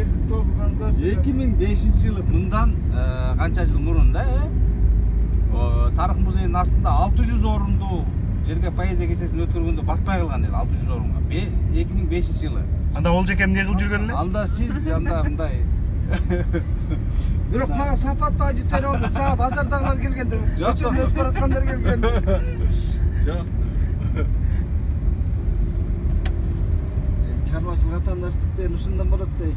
жерди толгон көрсөтөт. 2005-жылы мындан канча жыл мурун да, Тарых музейинин астында 600 орунду жерге поэзия кечесин өткөргөндө батпай калган эле 600 орунга. 2005-жылы. Анда ол жеке эмне кылып жүргөн эле? Анда сиз анда мындай. Бирок мага сапаттуу аудитория болду. Сага базардагылар келгендир. Көчөдөн өтүп бараткандар келген. Жок. Чарбашыл катандаштык деген ушундан болот дей.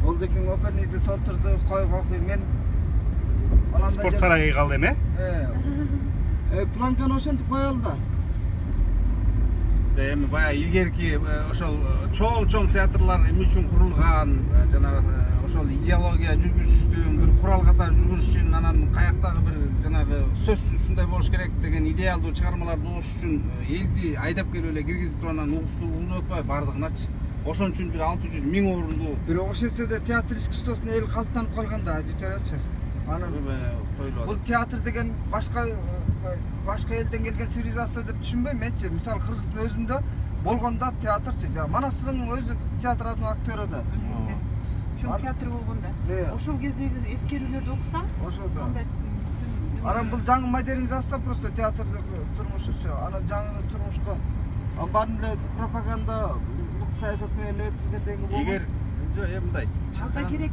Ол жекең оперныйды толтурду, койго мен Спорт сарайы калды эме? Планканы ошентип коелу да. Эми баягы илгерки ошол чоң театрлар эмне үчүн курулган, жанагы ошол идеология жүргүзүштүн бир курал катары жүргүзүш үчүн, анан каяктагы бир жанагы сөз ушундай болуш керек деген идеалдуу чыгармаларды угуш үчүн элди айдап келип эле киргизип туруп анан угузуп атпайбы бардыгыначы. Ошон үчүн бир 600 000 орунду. Бирок ошол жерде театр искусствосуна эл калыптанып калган да, аудиториячы. Анан бул театр деген башка элден келген цивилизация деп түшүнбөйм менчи. Мисалы Кыргыздын өзүндө болгондо театрчы, Манастырдын өзү театрдын актёру да. Чоң театр болгондо. Ошол кездеги эскерүүлөрдү окусаң, ошолда. Анан бул жаңы модернизация просто театрдын турмушучу. Анан жаңы турмушка баарын эле пропаганда саясат менен өтүлгөндөн кийин Эгер мындай алда керек